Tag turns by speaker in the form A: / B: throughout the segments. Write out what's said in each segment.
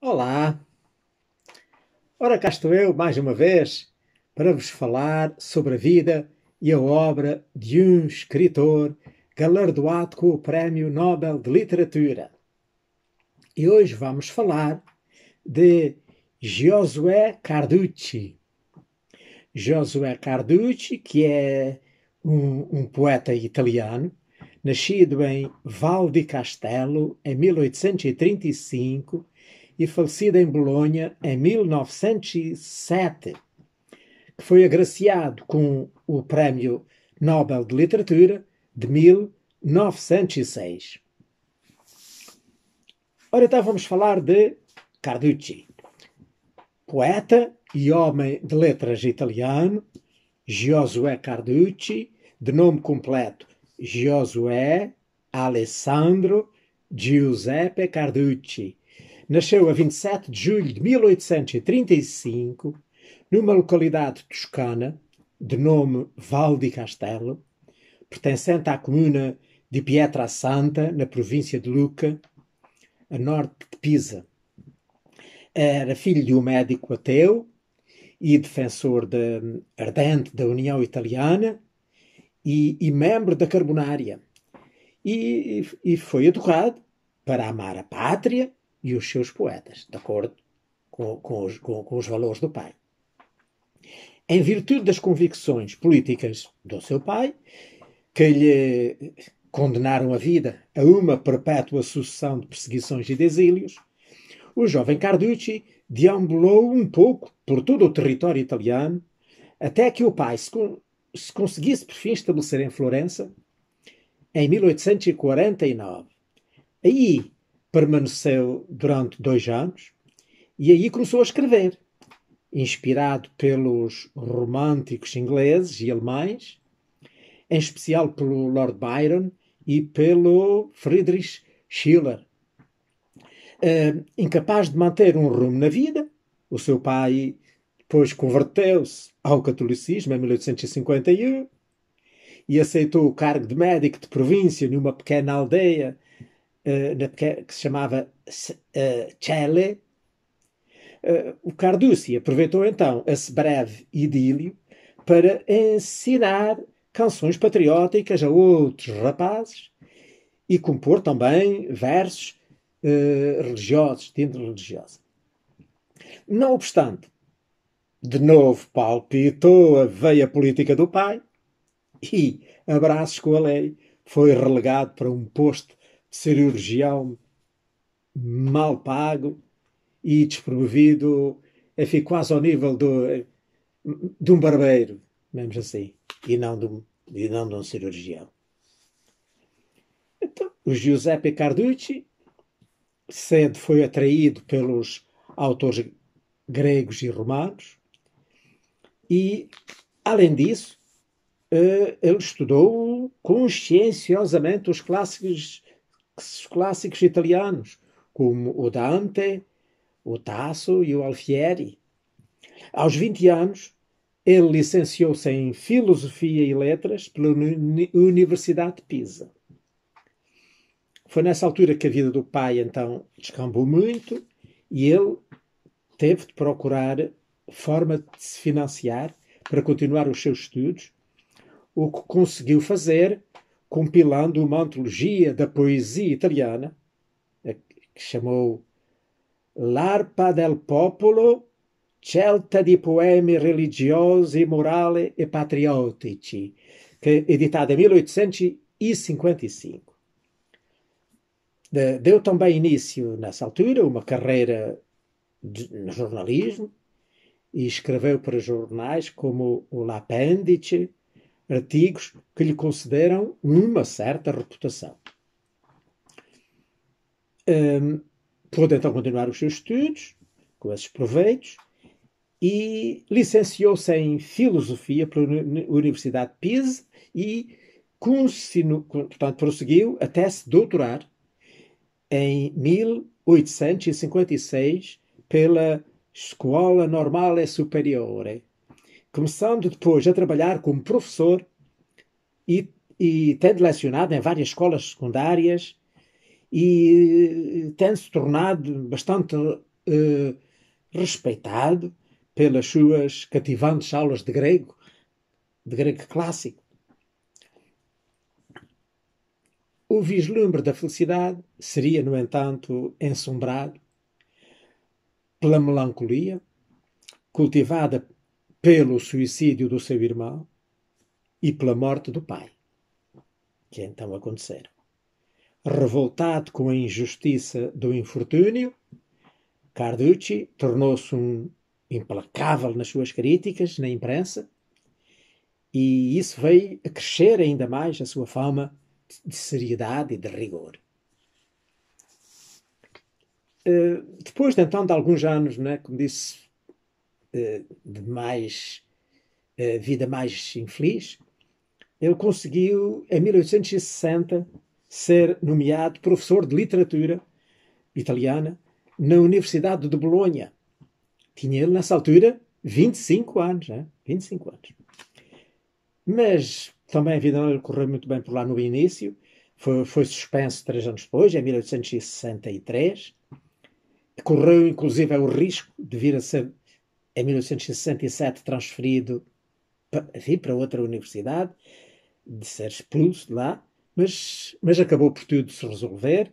A: Olá, ora cá estou eu mais uma vez para vos falar sobre a vida e a obra de um escritor galardoado com o Prémio Nobel de Literatura. E hoje vamos falar de Giosuè Carducci. Giosuè Carducci, que é um poeta italiano, nascido em Val di Castello em 1835 e falecido em Bolonha em 1907, que foi agraciado com o Prémio Nobel de Literatura de 1906. Ora, então vamos falar de Carducci, poeta e homem de letras italiano, Giosuè Carducci, de nome completo Giosuè Alessandro Giuseppe Carducci. Nasceu a 27 de julho de 1835, numa localidade toscana, de nome Val di Castello, pertencente à comuna de Pietrasanta, na província de Lucca, a norte de Pisa. Era filho de um médico ateu e defensor ardente da União Italiana e membro da Carbonária. E foi educado para amar a pátria e os seus poetas, de acordo com os valores do pai. Em virtude das convicções políticas do seu pai, que lhe condenaram a vida a uma perpétua sucessão de perseguições e de exílios, o jovem Carducci deambulou um pouco por todo o território italiano, até que o pai se conseguisse por fim estabelecer em Florença, em 1849. Aí permaneceu durante 2 anos e aí começou a escrever, inspirado pelos românticos ingleses e alemães, em especial pelo Lord Byron e pelo Friedrich Schiller. Incapaz de manter um rumo na vida, o seu pai depois converteu-se ao catolicismo em 1851 e aceitou o cargo de médico de província numa pequena aldeia que se chamava Celle. O Carducci aproveitou então esse breve idílio para ensinar canções patrióticas a outros rapazes e compor também versos religiosos, de índole religiosa. Não obstante, de novo palpitou a veia política do pai e, a braços com a lei, foi relegado para um posto de cirurgião mal pago e despromovido, enfim, quase ao nível de um barbeiro, mesmo assim, e não de um cirurgião. Então, o Giuseppe Carducci cedo foi atraído pelos autores gregos e romanos e, além disso, ele estudou conscienciosamente os clássicos italianos, como o Dante, o Tasso e o Alfieri. Aos 20 anos, ele licenciou-se em Filosofia e Letras pela Universidade de Pisa. Foi nessa altura que a vida do pai, então, descambou muito e ele teve de procurar forma de se financiar para continuar os seus estudos, o que conseguiu fazer compilando uma antologia da poesia italiana, que chamou L'Arpa del Popolo, Celta di poemi religiosi, morali e patriottici, que é editada em 1855. Deu também início, nessa altura, uma carreira no jornalismo e escreveu para jornais como o L'Appendice, artigos que lhe concederam uma certa reputação. Pôde então continuar os seus estudos, com esses proveitos, e licenciou-se em Filosofia pela Universidade de Pisa e portanto, prosseguiu até se doutorar em 1856 pela Scuola Normale Superiore, começando depois a trabalhar como professor e tendo lecionado em várias escolas secundárias e tendo-se tornado bastante respeitado pelas suas cativantes aulas de grego clássico. O vislumbre da felicidade seria, no entanto, ensombrado pela melancolia, cultivada pelo suicídio do seu irmão e pela morte do pai, que então aconteceram. Revoltado com a injustiça do infortúnio, Carducci tornou-se um implacável nas suas críticas na imprensa, e isso veio a crescer ainda mais a sua fama de seriedade e de rigor. Depois então de alguns anos, né, como disse, de vida mais infeliz, ele conseguiu, em 1860, ser nomeado professor de literatura italiana na Universidade de Bolonha. Tinha ele, nessa altura, 25 anos. Né? 25 anos. Mas também a vida não lhe correu muito bem por lá no início. Foi suspenso 3 anos depois, em 1863. Correu, inclusive, o risco de vir a ser, em 1867, transferido para outra universidade, de ser expulso de lá, mas acabou por tudo se resolver,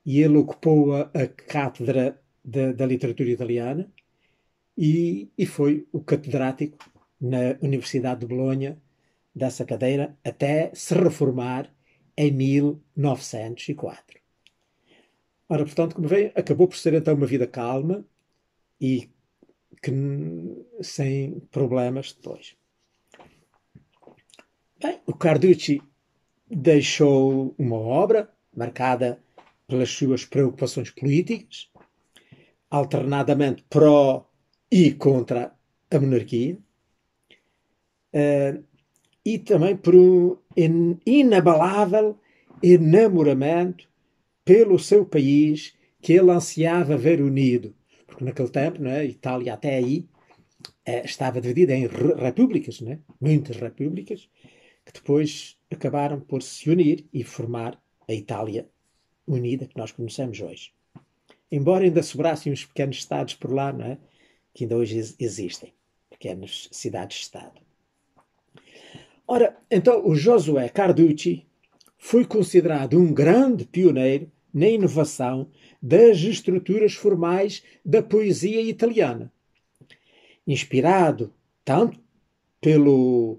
A: e ele ocupou a cátedra da literatura italiana e foi o catedrático na Universidade de Bolonha dessa cadeira até se reformar em 1904. Ora, portanto, como veio, acabou por ser então uma vida calma e sem problemas depois. Bem, o Carducci deixou uma obra marcada pelas suas preocupações políticas, alternadamente pró e contra a monarquia, e também por um inabalável enamoramento pelo seu país que ele ansiava ver unido. Porque naquele tempo, né, a Itália até aí estava dividida em repúblicas, né, muitas repúblicas, que depois acabaram por se unir e formar a Itália unida que nós conhecemos hoje. Embora ainda sobrassem uns pequenos estados por lá, não é? Que ainda hoje existem, pequenas cidades-estado. Ora, então o Josué Carducci foi considerado um grande pioneiro na inovação das estruturas formais da poesia italiana, inspirado tanto pelo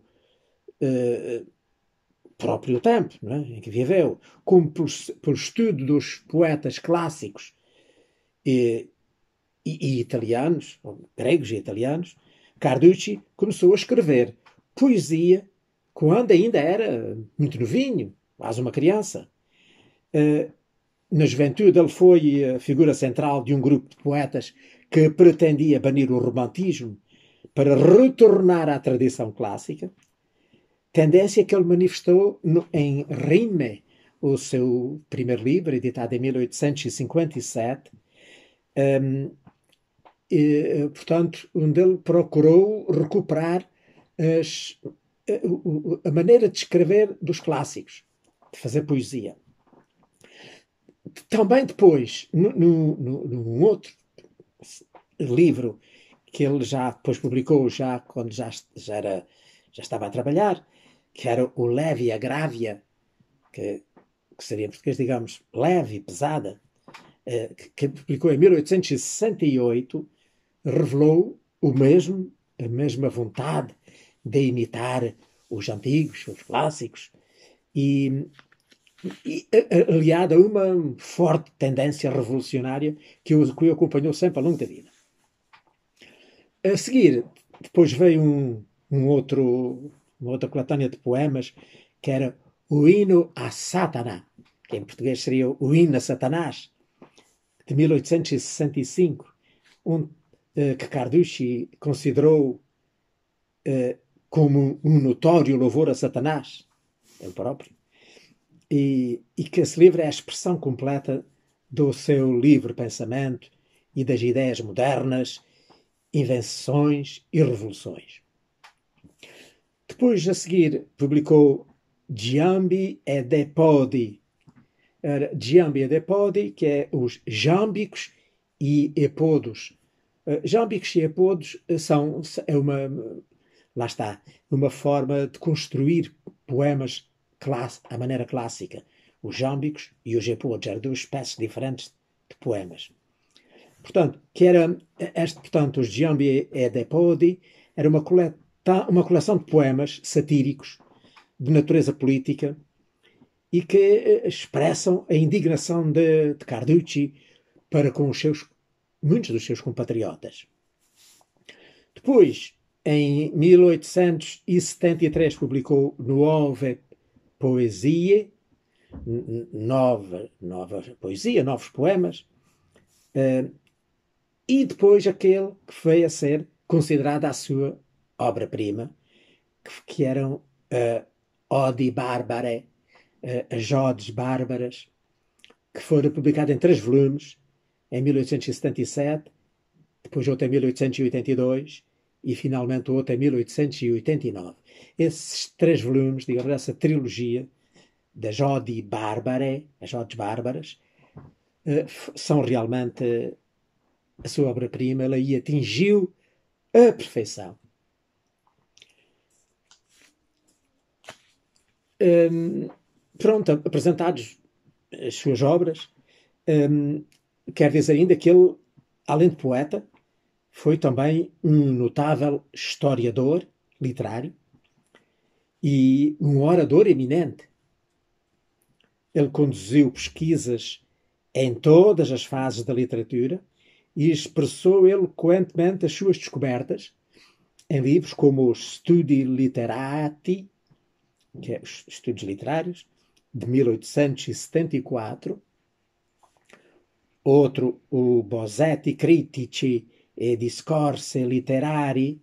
A: próprio tempo, não é? Em que viveu, como pelo estudo dos poetas clássicos e italianos, ou gregos e italianos. Carducci começou a escrever poesia quando ainda era muito novinho, quase uma criança. Na juventude ele foi a figura central de um grupo de poetas que pretendia banir o romantismo para retornar à tradição clássica, tendência que ele manifestou em Rime, o seu primeiro livro, editado em 1857, portanto, onde ele procurou recuperar a maneira de escrever dos clássicos, de fazer poesia. Também depois, num outro livro que ele já depois publicou, já quando já estava a trabalhar, que era o Leve e a Grávia, que seria em português, digamos, leve e pesada, que publicou em 1868, revelou a mesma vontade de imitar os antigos, os clássicos, e aliada a uma forte tendência revolucionária que o acompanhou sempre ao longo da vida. A seguir, depois veio uma outra coletânea de poemas, que era o Hino a Satana, que em português seria o Hino a Satanás, de 1865, que Carducci considerou como um notório louvor a Satanás, ele próprio, e que esse livro é a expressão completa do seu livre pensamento e das ideias modernas, invenções e revoluções. Depois, a seguir, publicou Giambi e Depodi. Giambi e Depodi, que é os jâmbicos e epodos. Jâmbicos e epodos lá está, uma forma de construir poemas à maneira clássica. Os jâmbicos e os epodos eram duas espécies diferentes de poemas. Portanto, portanto, os Giambi e Depodi era uma coleção de poemas satíricos de natureza política e que expressam a indignação de Carducci para com muitos dos seus compatriotas. Depois, em 1873, publicou Nuove Poesie, nova poesia, novos poemas, e depois aquele que veio a ser considerada a sua obra-prima, que eram Odi Barbare, as Odes Bárbaras, que foram publicadas em 3 volumes, em 1877, depois outro em 1882 e finalmente outro em 1889. Esses 3 volumes, digamos, essa trilogia das Odi Barbare, as Odes Bárbaras, são realmente a sua obra-prima. Ela aí atingiu a perfeição. Pronto, apresentados as suas obras, quer dizer ainda que ele, além de poeta, foi também um notável historiador literário e um orador eminente. Ele conduziu pesquisas em todas as fases da literatura e expressou eloquentemente as suas descobertas em livros como os Studi Literati, que é os Estudos Literários, de 1874, outro, o Bozzetti Critici e Discorsi Literari,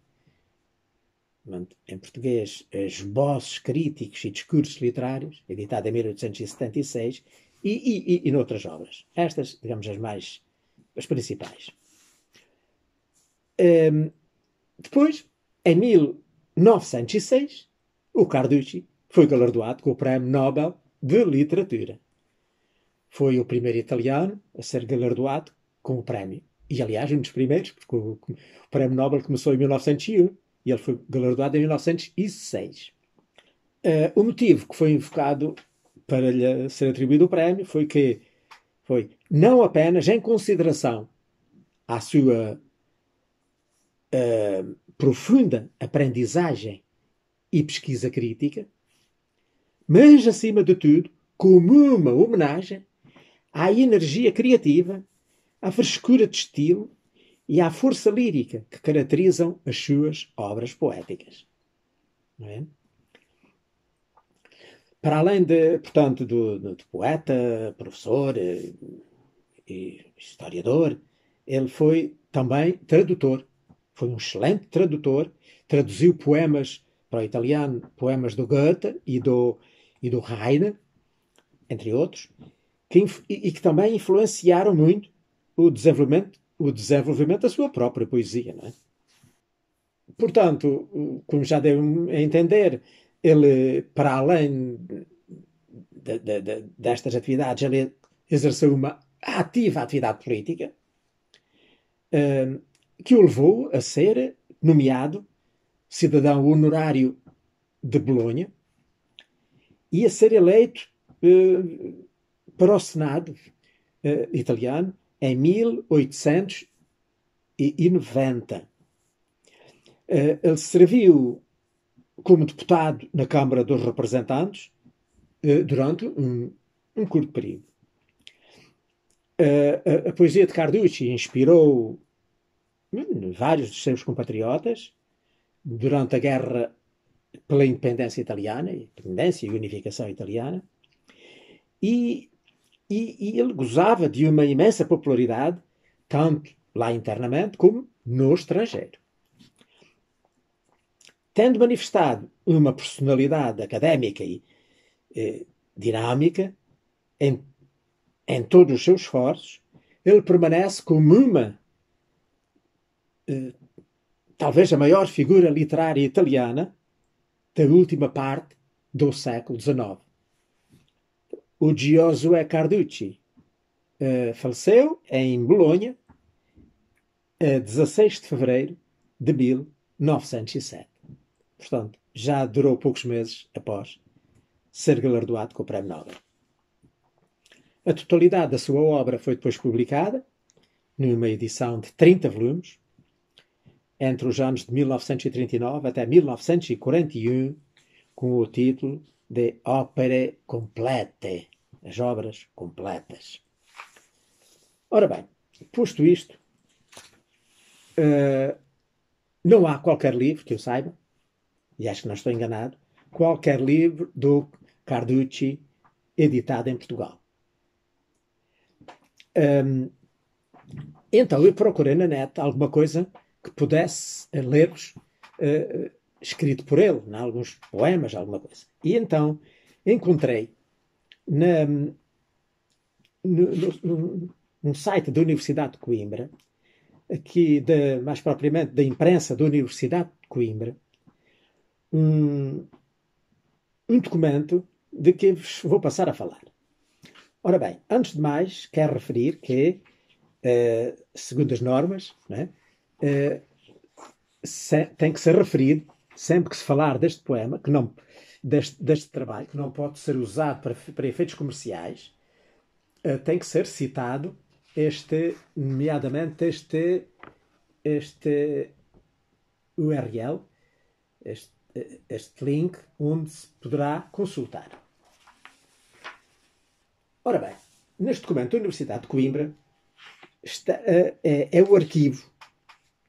A: em português, Esboços Críticos e Discursos Literários, editado em 1876, e noutras obras. Estas, digamos, as principais. Depois, em 1906, o Carducci foi galardoado com o Prémio Nobel de Literatura. Foi o primeiro italiano a ser galardoado com o prémio. E, aliás, um dos primeiros, porque o Prémio Nobel começou em 1901 e ele foi galardoado em 1906. O motivo que foi invocado para lhe ser atribuído o prémio foi que foi não apenas em consideração à sua profunda aprendizagem e pesquisa crítica, mas, acima de tudo, como uma homenagem à energia criativa, à frescura de estilo e à força lírica que caracterizam as suas obras poéticas. Não é? Para além portanto, de poeta, professor e historiador, ele foi também tradutor. Foi um excelente tradutor. Traduziu poemas para o italiano, poemas do Goethe e do Heine, entre outros, que também influenciaram muito o desenvolvimento da sua própria poesia. Não é? Portanto, como já deu a entender, ele, para além destas atividades, ele exerceu uma ativa atividade política que o levou a ser nomeado cidadão honorário de Bolonha e a ser eleito para o Senado italiano em 1890. Ele serviu como deputado na Câmara dos Representantes durante um curto período. A poesia de Carducci inspirou vários dos seus compatriotas durante a guerra pela independência italiana, independência e unificação italiana, e ele gozava de uma imensa popularidade, tanto lá internamente como no estrangeiro. Tendo manifestado uma personalidade académica e dinâmica em todos os seus esforços, ele permanece como talvez a maior figura literária italiana da última parte do século XIX. O Giosuè Carducci faleceu em Bolonha a 16 de fevereiro de 1907. Portanto, já durou poucos meses após ser galardoado com o Prémio Nobel. A totalidade da sua obra foi depois publicada numa edição de 30 volumes, entre os anos de 1939 até 1941, com o título de Opere Complete, as obras completas. Ora bem, posto isto, não há qualquer livro que eu saiba, e acho que não estou enganado, qualquer livro do Carducci editado em Portugal. Então eu procurei na net alguma coisa que pudesse ler-vos, escrito por ele, em alguns poemas, alguma coisa. E então encontrei num site da Universidade de Coimbra, aqui mais propriamente da imprensa da Universidade de Coimbra, um documento de que vos vou passar a falar. Ora bem, antes de mais, quero referir que, segundo as normas, né, tem que ser referido, sempre que se falar deste poema, que não, deste trabalho, que não pode ser usado para efeitos comerciais, tem que ser citado nomeadamente este URL, este link, onde se poderá consultar. Ora bem, neste documento da Universidade de Coimbra é o arquivo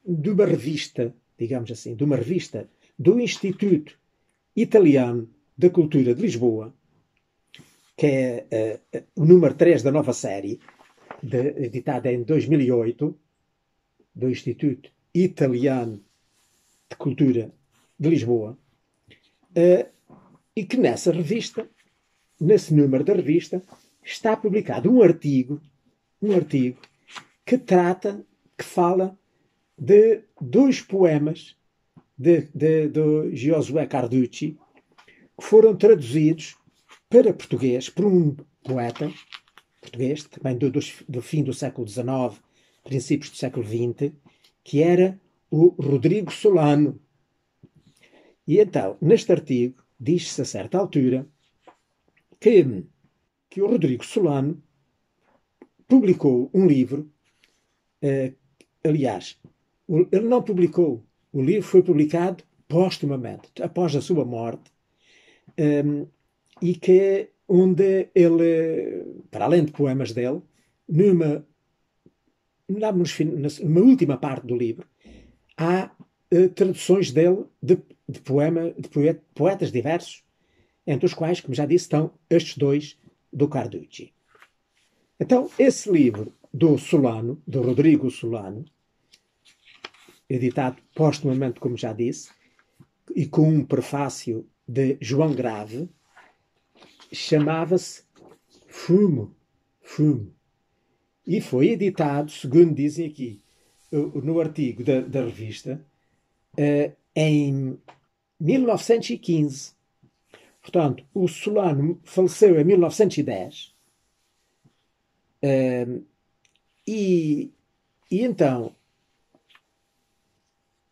A: de uma revista, digamos assim, de uma revista do Instituto Italiano da Cultura de Lisboa, que é o número 3 da nova série, editada em 2008, do Instituto Italiano de Cultura de Lisboa, e que nessa revista, nesse número da revista, está publicado um artigo que fala de dois poemas do Giosuè Carducci, que foram traduzidos para português por um poeta português, também do fim do século XIX, princípios do século XX, que era o Rodrigo Solano. E então, neste artigo, diz-se a certa altura que o Rodrigo Solano publicou um livro, aliás, ele não publicou, o livro foi publicado póstumamente, após a sua morte, e que onde ele, para além de poemas dele, numa última parte do livro, há traduções dele de poetas diversos, entre os quais, como já disse, estão estes dois do Carducci. Então, esse livro do Solano, do Rodrigo Solano, editado póstumamente, como já disse, e com um prefácio de João Grave, chamava-se Fumo. E foi editado, segundo dizem aqui no artigo da revista, em 1915. Portanto, o Solano faleceu em 1910. E então,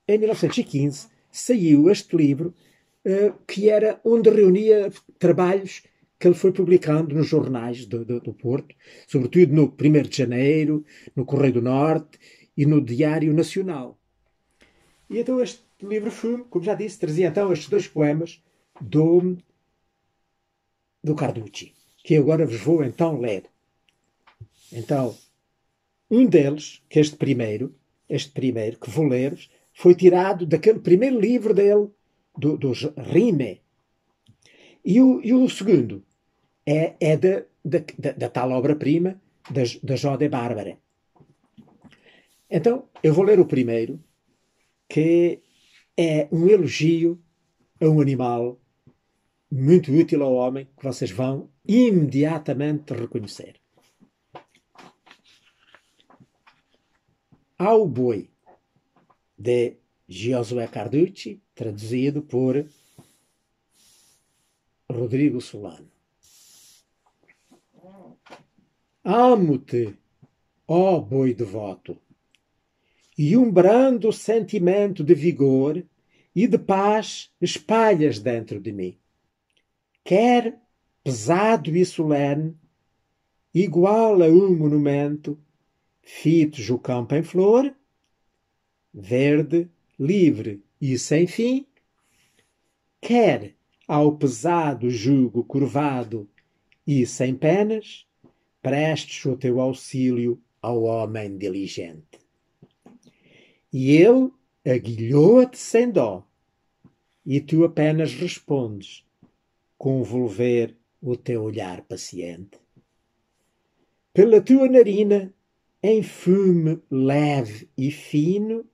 A: em 1915, saiu este livro, que era onde reunia trabalhos que ele foi publicando nos jornais do Porto, sobretudo no 1º de Janeiro, no Correio do Norte e no Diário Nacional. E então este livro foi, como já disse, trazia então estes dois poemas do Carducci, que agora vos vou então ler. Então, um deles, que este primeiro que vou ler-vos, foi tirado daquele primeiro livro dele, dos Rime. E o segundo é da tal obra-prima da Jode Bárbara. Então, eu vou ler o primeiro, que é um elogio a um animal muito útil ao homem, que vocês vão imediatamente reconhecer. Ao Boi, de Giosuè Carducci, traduzido por Rodrigo Solano. Amo-te, ó boi devoto, e um brando sentimento de vigor e de paz espalhas dentro de mim. Quer pesado e solene, igual a um monumento, fitos o campo em flor, verde, livre e sem fim, quer ao pesado jugo curvado e sem penas, prestes o teu auxílio ao homem diligente. E ele aguilhoa-te sem dó, e tu apenas respondes com volver o teu olhar paciente. Pela tua narina, em fume leve e fino,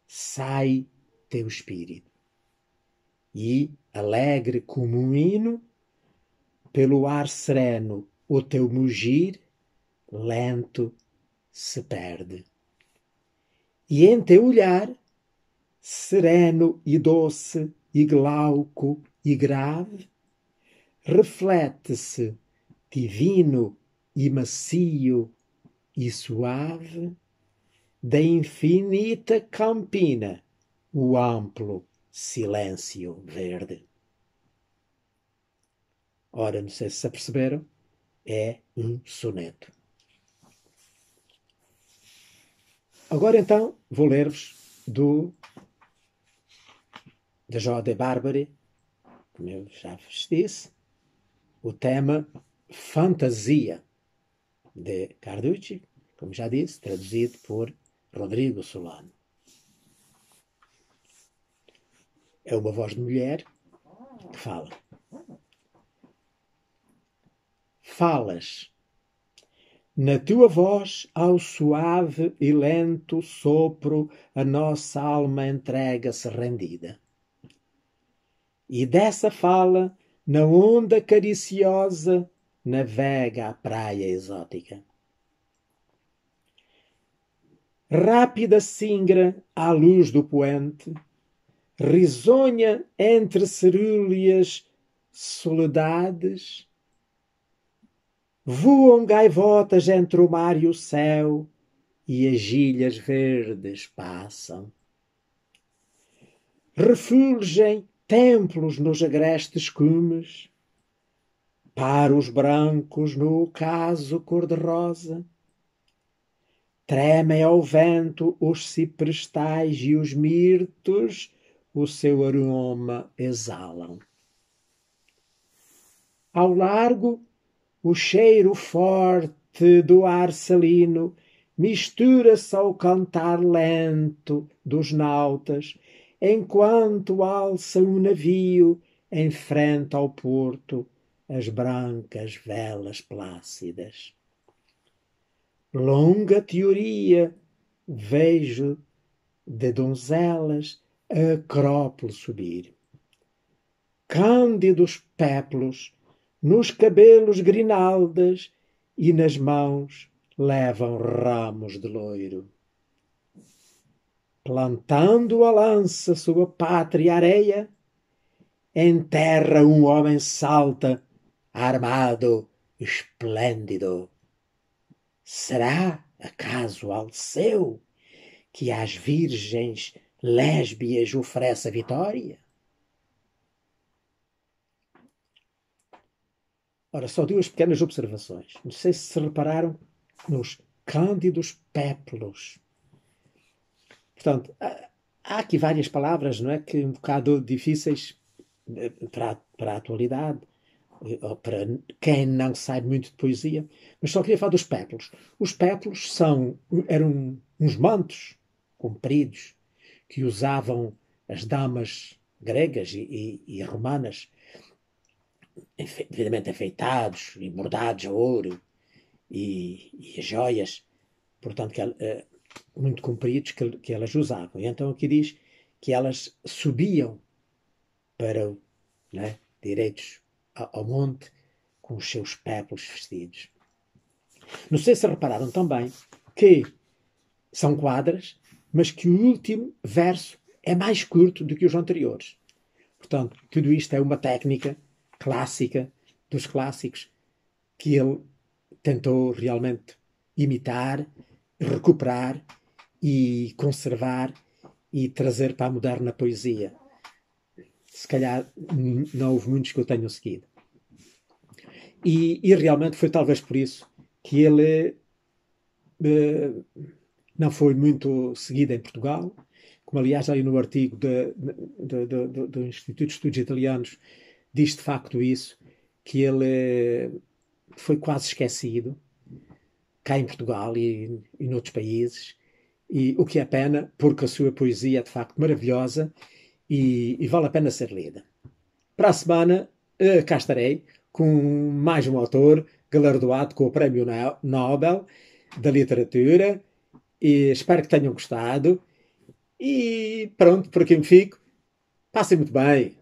A: sai teu espírito. E, alegre como um hino, pelo ar sereno o teu mugir, lento, se perde. E em teu olhar, sereno e doce e glauco e grave, reflete-se, divino e macio e suave, da infinita campina, o amplo silêncio verde. Ora, não sei se se aperceberam, é um soneto. Agora então vou ler-vos da João de Barbary, como eu já vos disse, o tema Fantasia, de Carducci, como já disse, traduzido por Rodrigo Solano. É uma voz de mulher que fala. Falas. Na tua voz, ao suave e lento sopro, a nossa alma entrega-se rendida. E dessa fala, na onda cariciosa, navega a praia exótica. Rápida singra à luz do poente, risonha entre cerúleas soledades, voam gaivotas entre o mar e o céu, e as ilhas verdes passam. Refulgem templos nos agrestes cumes, paros brancos no ocaso cor-de-rosa, tremem ao vento os ciprestais e os mirtos, o seu aroma exalam. Ao largo, o cheiro forte do ar salino mistura-se ao cantar lento dos nautas, enquanto alça um navio em frente ao porto as brancas velas plácidas. Longa teoria vejo de donzelas a acrópole subir. Cândidos pétalos nos cabelos grinaldas e nas mãos levam ramos de loiro. Plantando a lança sua pátria areia, em terra um homem salta, armado, esplêndido. Será, acaso, Alceu, que às virgens lésbias oferece a vitória? Ora, só duas pequenas observações. Não sei se repararam nos cândidos pétalos. Portanto, há aqui várias palavras, não é, que um bocado difíceis para a atualidade, ou para quem não sabe muito de poesia, mas só queria falar dos pétalos. Os pétalos eram uns mantos compridos que usavam as damas gregas e romanas, devidamente enfeitados e bordados a ouro e as joias, portanto, muito compridos que elas usavam. E então aqui diz que elas subiam para, né, direitos ao monte com os seus pétalos vestidos. Não sei se repararam também que são quadras, mas que o último verso é mais curto do que os anteriores. Portanto, tudo isto é uma técnica clássica dos clássicos que ele tentou realmente imitar, recuperar e conservar e trazer para a moderna poesia. Se calhar não houve muitos que eu tenham seguido. E realmente foi talvez por isso que ele não foi muito seguido em Portugal, como aliás aí no artigo do Instituto de Estudos Italianos diz de facto isso, que ele foi quase esquecido cá em Portugal e noutros países, e o que é pena, porque a sua poesia é de facto maravilhosa e vale a pena ser lida. Para a semana, cá estarei com mais um autor galardoado com o Prémio Nobel da Literatura e espero que tenham gostado. E pronto, por aqui me fico. Passem muito bem.